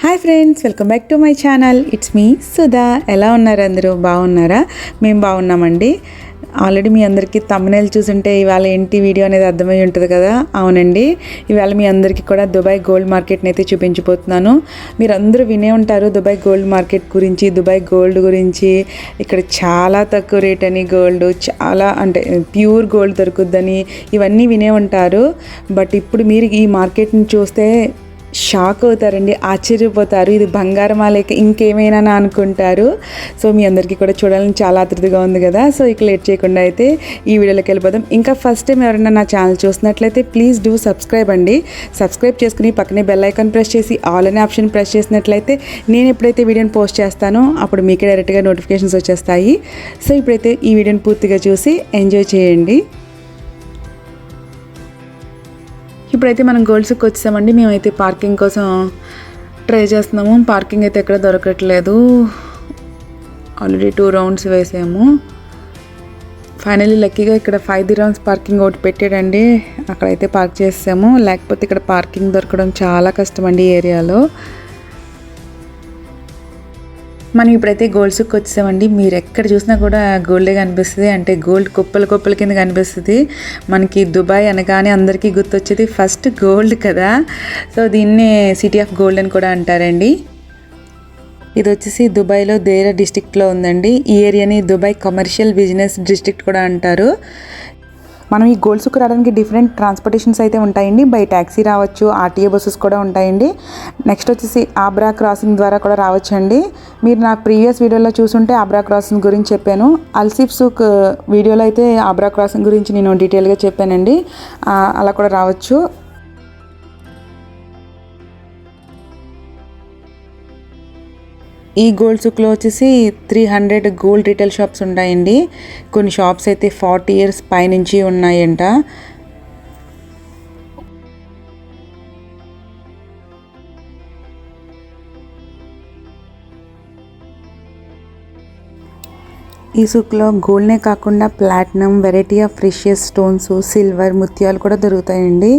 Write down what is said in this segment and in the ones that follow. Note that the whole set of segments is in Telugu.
Hi friends, welcome back to my channel. It's me Sudha. ఎలా ఉన్నారు అందరూ? బాగున్నారా? మేము బాగున్నామండి. ఆల్రెడీ మీ అందరికీ థంబ్నెయిల్ చూసుంటే ఇవాళ ఏంటి వీడియో అనేది అర్థమై ఉంటుంది కదా. అవునండి, ఇవాళ మీ అందరికీ కూడా దుబాయ్ గోల్డ్ మార్కెట్ని అయితే చూపించబోతున్నాను. మీరు అందరూ వినే ఉంటారు దుబాయ్ గోల్డ్ మార్కెట్ గురించి, దుబాయ్ గోల్డ్ గురించి. ఇక్కడ చాలా తక్కువ రేట్ అని, గోల్డ్ చాలా అంటే ప్యూర్ గోల్డ్ దొరుకుద్దని ఇవన్నీ వినే ఉంటారు. బట్ ఇప్పుడు మీరు ఈ మార్కెట్ని చూస్తే షాక్ అవుతారండి, ఆశ్చర్యపోతారు. ఇది బంగారమా లేక ఇంకేమైనా అనుకుంటారు. సో మీ అందరికీ కూడా చూడాలని చాలా ఆతృతగా ఉంది కదా. సో ఇక లేట్ చేయకుండా అయితే ఈ వీడియోలోకి వెళ్ళిపోదాం. ఇంకా ఫస్ట్ టైం ఎవరైనా నా ఛానల్ చూసినట్లయితే ప్లీజ్ డూ సబ్స్క్రైబ్ అండి. సబ్స్క్రైబ్ చేసుకుని పక్కనే బెల్ ఐకాన్ ప్రెస్ చేసి ఆల్ అనే ఆప్షన్ ప్రెస్ చేసినట్లయితే నేను ఎప్పుడైతే వీడియోని పోస్ట్ చేస్తానో అప్పుడు మీకే డైరెక్ట్గా నోటిఫికేషన్స్ వచ్చేస్తాయి. సో ఇప్పుడైతే ఈ వీడియోని పూర్తిగా చూసి ఎంజాయ్ చేయండి. ఇప్పుడైతే మనం గోల్డ్స్కి వచ్చామండి. మేమైతే పార్కింగ్ కోసం ట్రై చేస్తున్నాము. పార్కింగ్ అయితే ఎక్కడ దొరకట్లేదు. ఆల్రెడీ 2 రౌండ్స్ వేసాము. ఫైనల్లీ లక్కీగా ఇక్కడ 5 రౌండ్స్ పార్కింగ్ ఒకటి పెట్టాడండి. అక్కడైతే పార్క్ చేసాము. లేకపోతే ఇక్కడ పార్కింగ్ దొరకడం చాలా కష్టం అండి ఈ ఏరియాలో. మనం ఇప్పుడైతే గోల్డ్స్కి వచ్చామండి. మీరు ఎక్కడ చూసినా కూడా గోల్డే కనిపిస్తుంది. అంటే గోల్డ్ కుప్పల కింద కనిపిస్తుంది. మనకి దుబాయ్ అనగానే అందరికీ గుర్తొచ్చేది ఫస్ట్ గోల్డ్ కదా. సో దీన్నే సిటీ ఆఫ్ గోల్డ్ అని కూడా అంటారండి. ఇది వచ్చేసి దుబాయ్లో దేరా డిస్ట్రిక్ట్లో ఉందండి. ఈ ఏరియాని దుబాయ్ కమర్షియల్ బిజినెస్ డిస్ట్రిక్ట్ కూడా అంటారు. మనం ఈ గోల్డ్స్కి రావడానికి డిఫరెంట్ ట్రాన్స్పోర్టేషన్స్ అయితే ఉంటాయండి. బై ట్యాక్సీ రావచ్చు, ఆర్టీఏ బస్సెస్ కూడా ఉంటాయండి. నెక్స్ట్ వచ్చేసి ఆబ్రా క్రాసింగ్ ద్వారా కూడా రావచ్చండి. మీరు నా ప్రీవియస్ వీడియోలో చూసుంటే ఆబ్రా క్రాసింగ్ గురించి చెప్పాను. అల్సిఫ్ సూక్ వీడియోలో అయితే ఆబ్రా క్రాసింగ్ గురించి నేను డీటెయిల్గా చెప్పానండి. అలా కూడా రావచ్చు. ఈ గోల్డ్ సూక్లో వచ్చేసి 300 గోల్డ్ రిటైల్ షాప్స్ ఉంటాయండి. కొన్ని షాప్స్ అయితే 40 ఇయర్స్ పైనుంచి ఉన్నాయంట. ఈ సూక్లో గోల్డ్నే కాకుండా platinum, variety of precious stones, silver, ముత్యాలు కూడా దొరుకుతాయండి.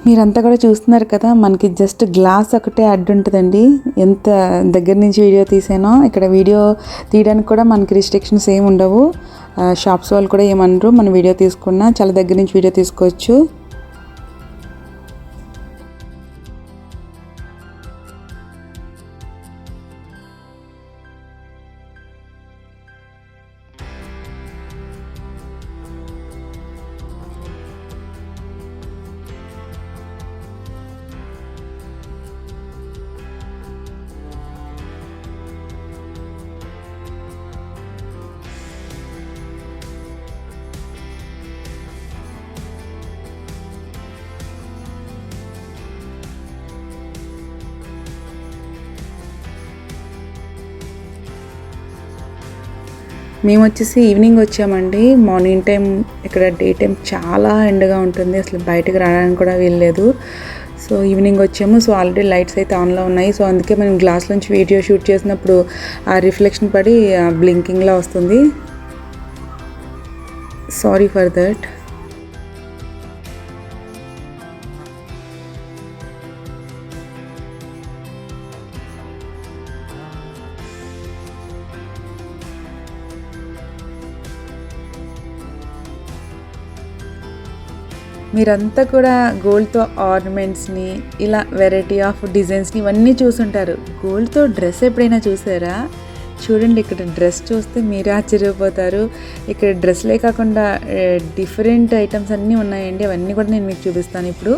మీరంతా కూడా చూస్తున్నారు కదా, మనకి జస్ట్ గ్లాస్ ఒకటే అడ్డు ఉంటుందండి. ఎంత దగ్గర నుంచి వీడియో తీసానో. ఇక్కడ వీడియో తీయడానికి కూడా మనకి రిస్ట్రిక్షన్స్ ఏమి ఉండవు. షాప్స్ వాళ్ళు కూడా ఏమనరు. మనం వీడియో తీసుకున్నా చాలా దగ్గర నుంచి వీడియో తీసుకోవచ్చు. మేము వచ్చేసి ఈవినింగ్ వచ్చామండి. మార్నింగ్ టైం ఇక్కడ డే టైం చాలా ఎండగా ఉంటుంది. అసలు బయటకు రావడానికి కూడా వీల్లేదు. సో ఈవినింగ్ వచ్చాము. సో ఆల్రెడీ లైట్స్ అయితే ఆన్లో ఉన్నాయి. సో అందుకే మనం గ్లాస్ నుంచి వీడియో షూట్ చేసినప్పుడు ఆ రిఫ్లెక్షన్ పడి బ్లింకింగ్లా వస్తుంది. Sorry for that. మీరంతా కూడా గోల్డ్తో ఆర్నమెంట్స్ని ఇలా వెరైటీ ఆఫ్ డిజైన్స్ని ఇవన్నీ చూసుంటారు. గోల్డ్తో డ్రెస్ ఎప్పుడైనా చూసారా? చూడండి, ఇక్కడ డ్రెస్ చూస్తే మీరే ఆశ్చర్యపోతారు. ఇక్కడ డ్రెస్లే కాకుండా డిఫరెంట్ ఐటమ్స్ అన్నీ ఉన్నాయండి. అవన్నీ కూడా నేను మీకు చూపిస్తాను. ఇప్పుడు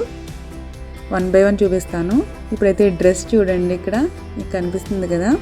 1 by 1 చూపిస్తాను. ఇప్పుడైతే డ్రెస్ చూడండి, ఇక్కడ మీకు కనిపిస్తుంది కదా.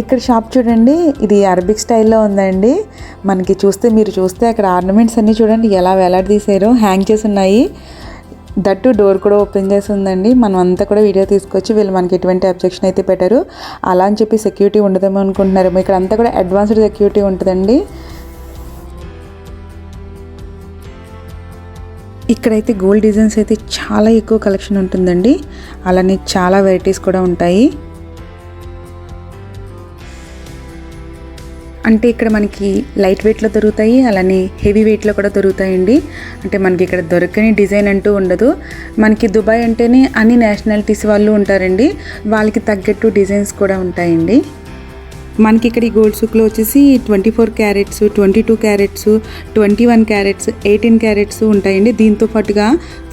ఇక్కడ షాప్ చూడండి, ఇది అరబిక్ స్టైల్లో ఉందండి. మనకి మీరు చూస్తే అక్కడ ఆర్నమెంట్స్ అన్నీ చూడండి ఎలా వేలాడదీసారో, హ్యాంగ్ చేసి ఉన్నాయి. దట్టు డోర్ కూడా ఓపెన్ చేసి ఉందండి. మనం అంతా కూడా వీడియో తీసుకొచ్చి వీళ్ళు మనకి ఎటువంటి అబ్జెక్షన్ అయితే పెట్టారు. అలా అని చెప్పి సెక్యూరిటీ ఉండదేమో అనుకుంటున్నారు. ఇక్కడ అంతా కూడా అడ్వాన్స్డ్ సెక్యూరిటీ ఉంటుందండి. ఇక్కడైతే గోల్డ్ డిజైన్స్ అయితే చాలా ఎక్కువ కలెక్షన్ ఉంటుందండి. అలానే చాలా వెరైటీస్ కూడా ఉంటాయి. అంటే ఇక్కడ మనకి లైట్ వెయిట్లో దొరుకుతాయి, అలానే హెవీ వెయిట్లో కూడా దొరుకుతాయండి. అంటే మనకి ఇక్కడ దొరకని డిజైన్ అంటూ ఉండదు. మనకి దుబాయ్ అంటేనే అన్ని నేషనాలిటీస్ వాళ్ళు ఉంటారండి. వాళ్ళకి తగ్గట్టు డిజైన్స్ కూడా ఉంటాయండి. మనకి ఇక్కడ ఈ గోల్డ్ సూక్లో వచ్చేసి 24 క్యారెట్స్, 22 క్యారెట్స్, 21 క్యారెట్స్, 18 క్యారెట్స్ ఉంటాయండి. దీంతో పాటుగా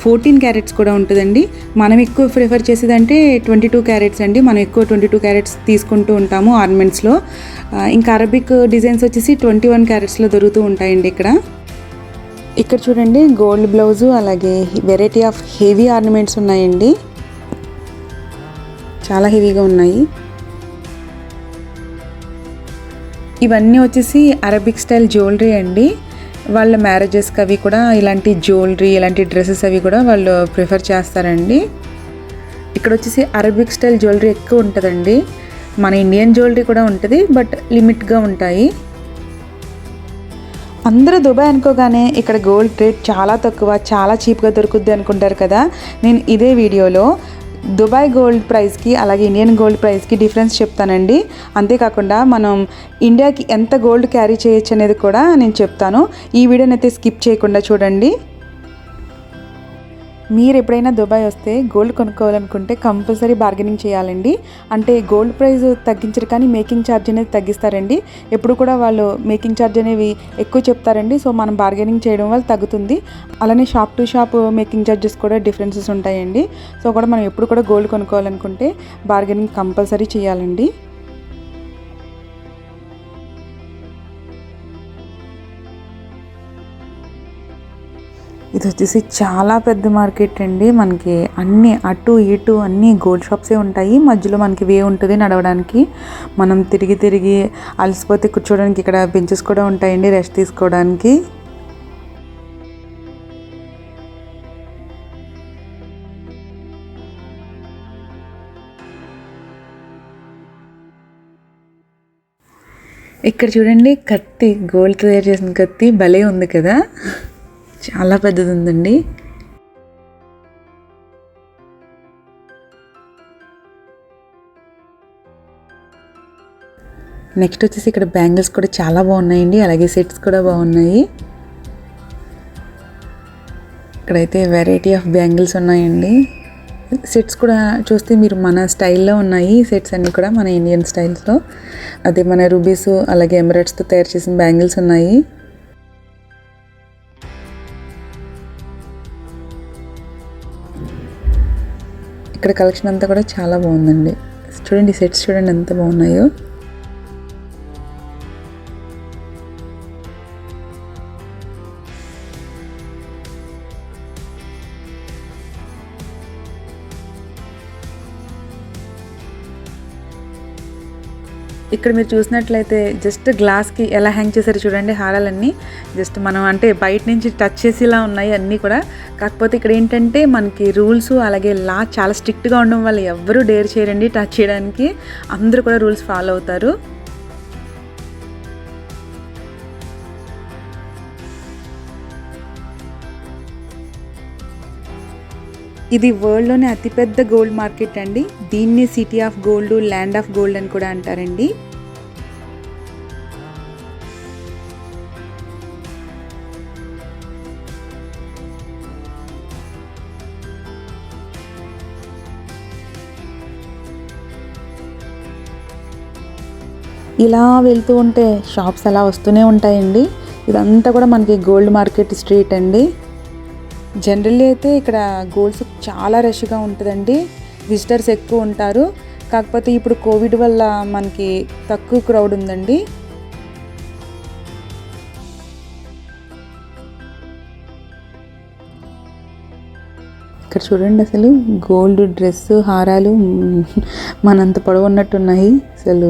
14 క్యారెట్స్ కూడా ఉంటుందండి. మనం ఎక్కువ ప్రిఫర్ చేసేదంటే 22 క్యారెట్స్ అండి. మనం ఎక్కువ 22 క్యారెట్స్ తీసుకుంటూ ఉంటాము ఆర్నమెంట్స్లో. ఇంకా అరబిక్ డిజైన్స్ వచ్చేసి 21 క్యారెట్స్లో దొరుకుతూ ఉంటాయండి. ఇక్కడ చూడండి, గోల్డ్ బ్లౌజు అలాగే వెరైటీ ఆఫ్ హెవీ ఆర్నమెంట్స్ ఉన్నాయండి. చాలా హెవీగా ఉన్నాయి. ఇవన్నీ వచ్చేసి అరబిక్ స్టైల్ జ్యువెలరీ అండి. వాళ్ళ మ్యారేజెస్కి అవి కూడా ఇలాంటి జ్యువెలరీ, ఇలాంటి డ్రెస్సెస్ అవి కూడా వాళ్ళు ప్రిఫర్ చేస్తారండి. ఇక్కడ వచ్చేసి అరబిక్ స్టైల్ జ్యువెలరీ ఎక్కువ ఉంటుందండి. మన ఇండియన్ జ్యువెలరీ కూడా ఉంటుంది, బట్ లిమిట్గా ఉంటాయి. అందరూ దుబాయ్ అనుకోగానే ఇక్కడ గోల్డ్ రేట్ చాలా తక్కువ, చాలా చీప్గా దొరుకుద్ది అనుకుంటారు కదా. నేను ఇదే వీడియోలో దుబాయ్ గోల్డ్ ప్రైస్కి అలాగే ఇండియన్ గోల్డ్ ప్రైస్కి డిఫరెన్స్ చెప్తానండి. అంతేకాకుండా మనం ఇండియాకి ఎంత గోల్డ్ క్యారీ చేయొచ్చు అనేది కూడా నేను చెప్తాను. ఈ వీడియోని అయితే స్కిప్ చేయకుండా చూడండి. మీరు ఎప్పుడైనా దుబాయ్ వస్తే గోల్డ్ కొనుక్కోవాలనుకుంటే కంపల్సరీ బార్గెనింగ్ చేయాలండి. అంటే గోల్డ్ ప్రైస్ తగ్గించరు కానీ మేకింగ్ ఛార్జ్ అనేది తగ్గిస్తారండి. ఎప్పుడు కూడా వాళ్ళు మేకింగ్ ఛార్జ్ అనేవి ఎక్కువ చెప్తారండి. సో మనం బార్గెనింగ్ చేయడం వల్ల తగ్గుతుంది. అలానే shop to shop making charges కూడా డిఫరెన్సెస్ ఉంటాయండి. సో కూడా మనం ఎప్పుడు కూడా గోల్డ్ కొనుక్కోవాలనుకుంటే బార్గెనింగ్ కంపల్సరీ చేయాలండి. ఇది వచ్చేసి చాలా పెద్ద మార్కెట్ అండి. మనకి అన్ని అటు ఇటు అన్ని గోల్డ్ షాప్సే ఉంటాయి. మధ్యలో మనకి వే ఉంటుంది నడవడానికి. మనం తిరిగి తిరిగి అలసిపోతే కూర్చోడానికి ఇక్కడ బెంచెస్ కూడా ఉంటాయండి రెస్ట్ తీసుకోవడానికి. ఇక్కడ చూడండి, కత్తి, గోల్డ్ తయారు చేసిన కత్తి భలే ఉంది కదా, చాలా పెద్దది ఉందండి. నెక్స్ట్ వచ్చేసి ఇక్కడ బ్యాంగిల్స్ కూడా చాలా బాగున్నాయండి, అలాగే సెట్స్ కూడా బాగున్నాయి. ఇక్కడైతే వెరైటీ ఆఫ్ బ్యాంగిల్స్ ఉన్నాయండి. సెట్స్ కూడా చూస్తే మీరు మన స్టైల్లో ఉన్నాయి సెట్స్ అన్నీ కూడా మన ఇండియన్ స్టైల్స్లో. అదే మన రూబీస్ అలాగే ఎమరాల్డ్స్తో తయారు చేసిన బ్యాంగిల్స్ ఉన్నాయి. ఇక్కడ కలెక్షన్ అంతా కూడా చాలా బాగుందండి. చూడండి సెట్స్ చూడండి ఎంత బాగున్నాయో. ఇక్కడ మీరు చూసినట్లయితే జస్ట్ గ్లాస్కి ఎలా హ్యాంగ్ చేశారు చూడండి హారాలన్నీ. జస్ట్ మనం అంటే బయట నుంచి టచ్ చేసేలా ఉన్నాయి అన్నీ కూడా. కాకపోతే ఇక్కడ ఏంటంటే మనకి రూల్స్ అలాగే లా చాలా స్ట్రిక్ట్గా ఉండడం వల్ల ఎవ్వరూ డేర్ చేయరండి టచ్ చేయడానికి. అందరూ కూడా రూల్స్ ఫాలో అవుతారు. ఇది వరల్డ్లోనే అతిపెద్ద గోల్డ్ మార్కెట్ అండి. దీన్ని city of gold, land of gold అని కూడా అంటారండి. ఇలా వెళ్తూ ఉంటే షాప్స్ అలా వస్తూనే ఉంటాయండి. ఇదంతా కూడా మనకి గోల్డ్ మార్కెట్ స్ట్రీట్ అండి. జనరల్లీ అయితే ఇక్కడ గోల్డ్స్ చాలా రష్గా ఉంటుందండి, విజిటర్స్ ఎక్కువ ఉంటారు. కాకపోతే ఇప్పుడు కోవిడ్ వల్ల మనకి తక్కువ క్రౌడ్ ఉందండి. ఇక్కడ చూడండి అసలు గోల్డ్ డ్రెస్ హారాలు మనంత పొడవు ఉన్నట్టున్నాయి. అసలు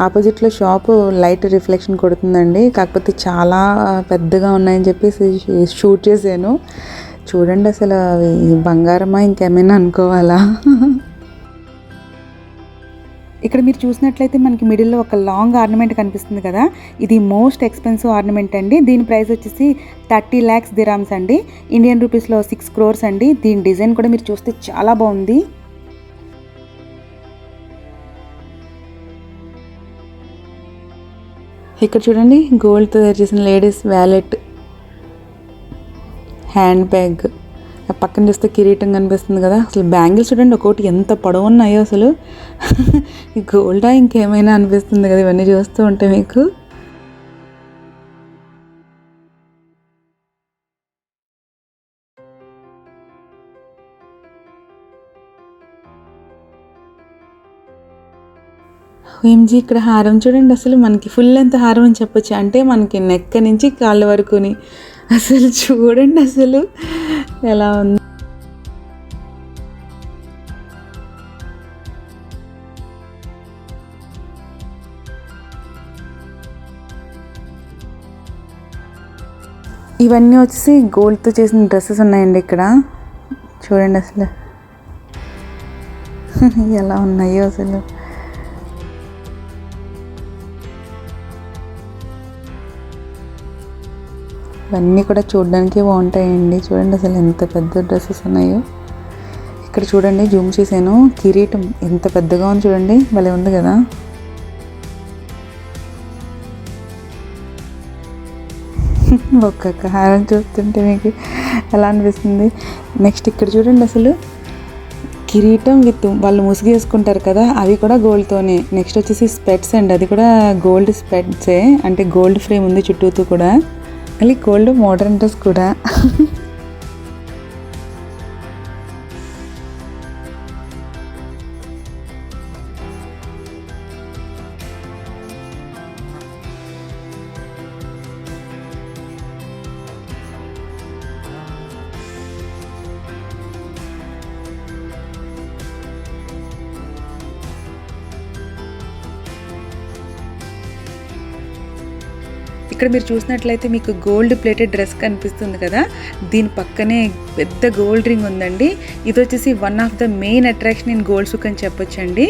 ఆపోజిట్లో షాపు లైట్ రిఫ్లెక్షన్ కొడుతుందండి. కాకపోతే చాలా పెద్దగా ఉన్నాయని చెప్పేసి షూట్ చేశాను. చూడండి అసలు అవి బంగారమా ఇంకేమైనా అనుకోవాలా. ఇక్కడ మీరు చూసినట్లయితే మనకి మిడిల్లో ఒక లాంగ్ ఆర్నమెంట్ కనిపిస్తుంది కదా, ఇది మోస్ట్ ఎక్స్పెన్సివ్ ఆర్నమెంట్ అండి. దీని ప్రైస్ వచ్చేసి 30 lakhs dirhams అండి. ఇండియన్ రూపీస్లో 6 crores అండి. దీని డిజైన్ కూడా మీరు చూస్తే చాలా బాగుంది. ఇక్కడ చూడండి గోల్డ్తో తయారు చేసిన లేడీస్ వ్యాలెట్, హ్యాండ్ బ్యాగ్, పక్కన చూస్తే కిరీటం కనిపిస్తుంది కదా. అసలు బ్యాంగిల్స్ చూడండి ఒక్కొక్కటి ఎంత పొడవు ఉన్నాయో అసలు. గోల్డా ఇంకేమైనా అనిపిస్తుంది కదా ఇవన్నీ చూస్తూ ఉంటే మీకు. ఓఎంజీ ఇక్కడ హారం చూడండి అసలు మనకి ఫుల్ లెంత్ హారం అని చెప్పొచ్చు. అంటే మనకి నెక్ నుంచి కాళ్ళ వరకుని అసలు చూడండి అసలు ఎలా ఉంది. ఇవన్నీ వచ్చేసి గోల్డ్తో చేసిన డ్రెస్సెస్ ఉన్నాయండి ఇక్కడ. చూడండి అసలు ఎలా ఉన్నాయో అసలు. ఇవన్నీ కూడా చూడడానికి బాగుంటాయండి. చూడండి అసలు ఎంత పెద్ద డ్రెస్సెస్ ఉన్నాయో. ఇక్కడ చూడండి జూమ్ చేశాను, కిరీటం ఎంత పెద్దగా ఉంది చూడండి, భలే ఉంది కదా. ఒక్కొక్క హారం చూస్తుంటే మీకు ఎలా అనిపిస్తుంది. నెక్స్ట్ ఇక్కడ చూడండి అసలు కిరీటం విత్ వాళ్ళు ముసుగు వేసుకుంటారు కదా, అవి కూడా గోల్డ్తోనే. నెక్స్ట్ వచ్చేసి స్పెట్స్ అండి, అది కూడా గోల్డ్ స్పెట్సే, అంటే గోల్డ్ ఫ్రేమ్ ఉంది చుట్టూతో కూడా. మళ్ళీ గోల్డ్ మోడర్న్ డ్రెస్ కూడా. ఇక్కడ మీరు చూసినట్లయితే మీకు గోల్డ్ ప్లేటెడ్ డ్రెస్ కనిపిస్తుంది కదా, దీని పక్కనే పెద్ద గోల్డ్ రింగ్ ఉందండి. ఇది వచ్చేసి one of the main attraction in Gold Souk అని చెప్పొచ్చండి.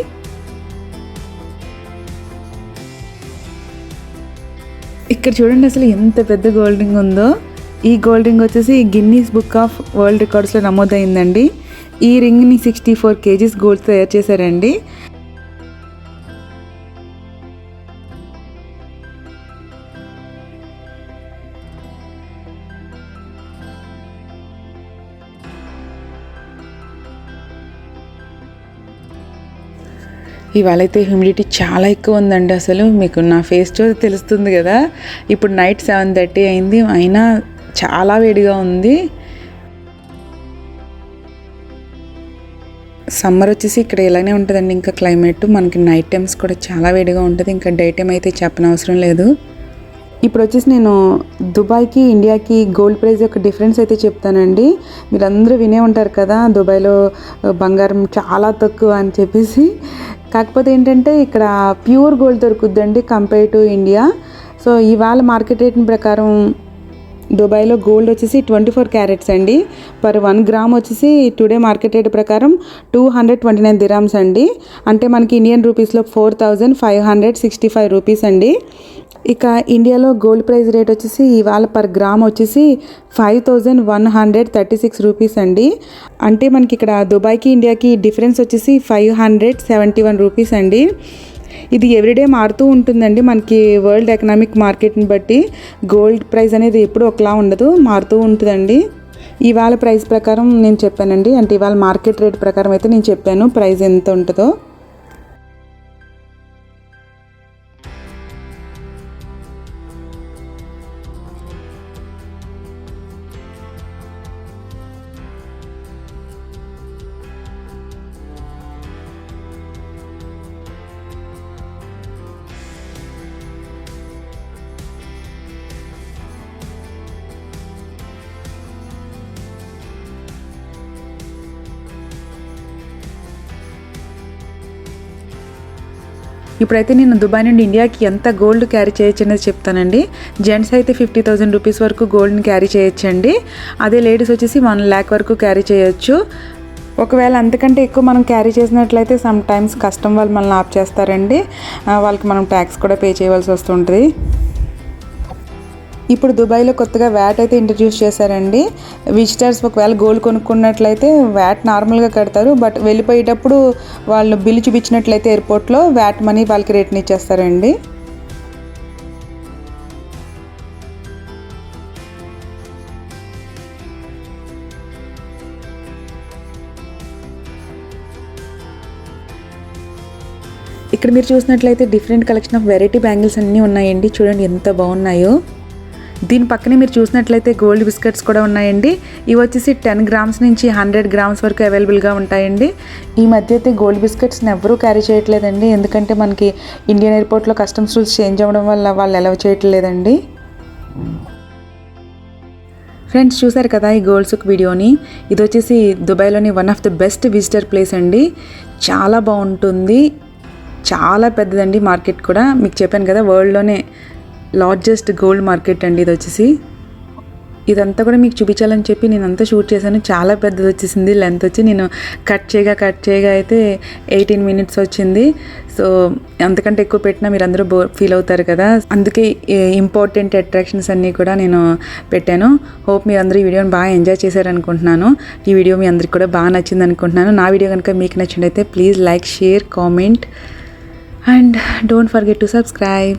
ఇక్కడ చూడండి అసలు ఎంత పెద్ద గోల్డ్ రింగ్ ఉందో. ఈ గోల్డ్ రింగ్ వచ్చేసి గిన్నీస్ బుక్ ఆఫ్ వరల్డ్ రికార్డ్స్లో నమోదైందండి. ఈ రింగ్ని 64 kgs గోల్డ్ తయారు చేశారండి. ఇవాళ అయితే హ్యూమిడిటీ చాలా ఎక్కువ ఉందండి. అసలు మీకు నా ఫేస్ చూసి తెలుస్తుంది కదా. ఇప్పుడు నైట్ 7:30 అయింది, అయినా చాలా వేడిగా ఉంది. సమ్మర్ వచ్చేసి ఇక్కడ ఇలానే ఉంటుందండి. ఇంకా క్లైమేట్ మనకి నైట్ టైమ్స్ కూడా చాలా వేడిగా ఉంటుంది. ఇంకా డే టైం అయితే చెప్పనవసరం లేదు. ఇప్పుడు వచ్చేసి నేను దుబాయ్కి ఇండియాకి గోల్డ్ ప్రైస్ యొక్క డిఫరెన్స్ అయితే చెప్తానండి. మీరు అందరూ వినే ఉంటారు కదా, దుబాయ్లో బంగారం చాలా తక్కువ అని చెప్పేసి. కాకపోతే ఏంటంటే ఇక్కడ ప్యూర్ గోల్డ్ దొరుకుద్దండి కంపేర్ టు ఇండియా. సో ఇవాళ మార్కెట్ రేట్ ప్రకారం దుబాయ్లో గోల్డ్ వచ్చేసి 24 క్యారెట్స్ అండి. పర్ 1 గ్రామ్ వచ్చేసి టుడే మార్కెట్ రేట్ ప్రకారం 229 దిరామ్స్ అండి. అంటే మనకి ఇండియన్ రూపీస్లో 4565 రూపీస్ అండి. ఇక ఇండియాలో గోల్డ్ ప్రైస్ రేట్ వచ్చేసి ఇవాళ పర్ గ్రామ్ వచ్చేసి 5136 రూపీస్ అండి. అంటే మనకి ఇక్కడ దుబాయ్కి ఇండియాకి డిఫరెన్స్ వచ్చేసి 571 రూపీస్ అండి. ఇది ఎవ్రీడే మారుతూ ఉంటుందండి. మనకి వరల్డ్ ఎకనామిక్ మార్కెట్ని బట్టి గోల్డ్ ప్రైస్ అనేది ఎప్పుడు ఒకలా ఉండదు, మారుతూ ఉంటుందండి. ఇవాళ ప్రైస్ ప్రకారం నేను చెప్పానండి, అంటే ఇవాళ మార్కెట్ రేట్ ప్రకారం అయితే నేను చెప్పాను ప్రైస్ ఎంత ఉంటుందో. ఇప్పుడైతే నేను దుబాయ్ నుండి ఇండియాకి ఎంత గోల్డ్ క్యారీ చేయొచ్చు అనేది చెప్తానండి. జెంట్స్ అయితే 50,000 రూపీస్ వరకు గోల్డ్ని క్యారీ చేయొచ్చండి. అదే లేడీస్ వచ్చేసి 1 lakh వరకు క్యారీ చేయొచ్చు. ఒకవేళ అంతకంటే ఎక్కువ మనం క్యారీ చేసినట్లయితే సమ్ టైమ్స్ కస్టమ్ వాళ్ళు మనల్ని ఆప్ చేస్తారండి. వాళ్ళకి మనం ట్యాక్స్ కూడా పే చేయవలసి వస్తుంటుంది. ఇప్పుడు దుబాయ్లో కొత్తగా వ్యాట్ అయితే ఇంట్రడ్యూస్ చేశారండి. విజిటర్స్ ఒకవేళ గోల్డ్ కొనుక్కున్నట్లయితే వ్యాట్ నార్మల్గా కడతారు, బట్ వెళ్ళిపోయేటప్పుడు వాళ్ళు బిల్లు చూపించినట్లయితే ఎయిర్పోర్ట్లో వ్యాట్ మనీ వాళ్ళకి రిటర్న్ ఇచ్చేస్తారండి. ఇక్కడ మీరు చూసినట్లయితే different collection of variety bangles అన్నీ ఉన్నాయండి. చూడండి ఎంత బాగున్నాయో. దీని పక్కనే మీరు చూసినట్లయితే గోల్డ్ బిస్కెట్స్ కూడా ఉన్నాయండి. ఇవి వచ్చేసి 10 గ్రామ్స్ నుంచి 100 గ్రామ్స్ వరకు అవైలబుల్గా ఉంటాయండి. ఈ మధ్య అయితే గోల్డ్ బిస్కెట్స్ని ఎవరూ క్యారీ చేయట్లేదండి, ఎందుకంటే మనకి ఇండియన్ ఎయిర్పోర్ట్లో కస్టమ్స్ రూల్స్ చేంజ్ అవ్వడం వల్ల వాళ్ళు అలౌ చేయట్లేదండి. ఫ్రెండ్స్ చూసారు కదా ఈ గోల్డ్ సూక్ వీడియోని. ఇది వచ్చేసి దుబాయ్లోని one of the best visitor place అండి. చాలా బాగుంటుంది, చాలా పెద్దదండి. మార్కెట్ కూడా మీకు చెప్పాను కదా, వరల్డ్లోనే లార్జెస్ట్ గోల్డ్ మార్కెట్ అండి ఇది వచ్చేసి. ఇదంతా కూడా మీకు చూపించాలని చెప్పి నేను అంతా షూట్ చేశాను. చాలా పెద్దది వచ్చేసింది. లెంత్ వచ్చి నేను కట్ చేయగా అయితే 18 minutes వచ్చింది. సో అంతకంటే ఎక్కువ పెట్టినా మీరు అందరూ ఫీల్ అవుతారు కదా, అందుకే ఇంపార్టెంట్ అట్రాక్షన్స్ అన్నీ కూడా నేను పెట్టాను. హోప్ మీరు అందరూ ఈ వీడియోని బాగా ఎంజాయ్ చేశారనుకుంటున్నాను. ఈ వీడియో మీ అందరికి కూడా బాగా నచ్చింది అనుకుంటున్నాను. నా వీడియో కనుక మీకు నచ్చినట్లయితే please like, share, comment and don't forget to subscribe.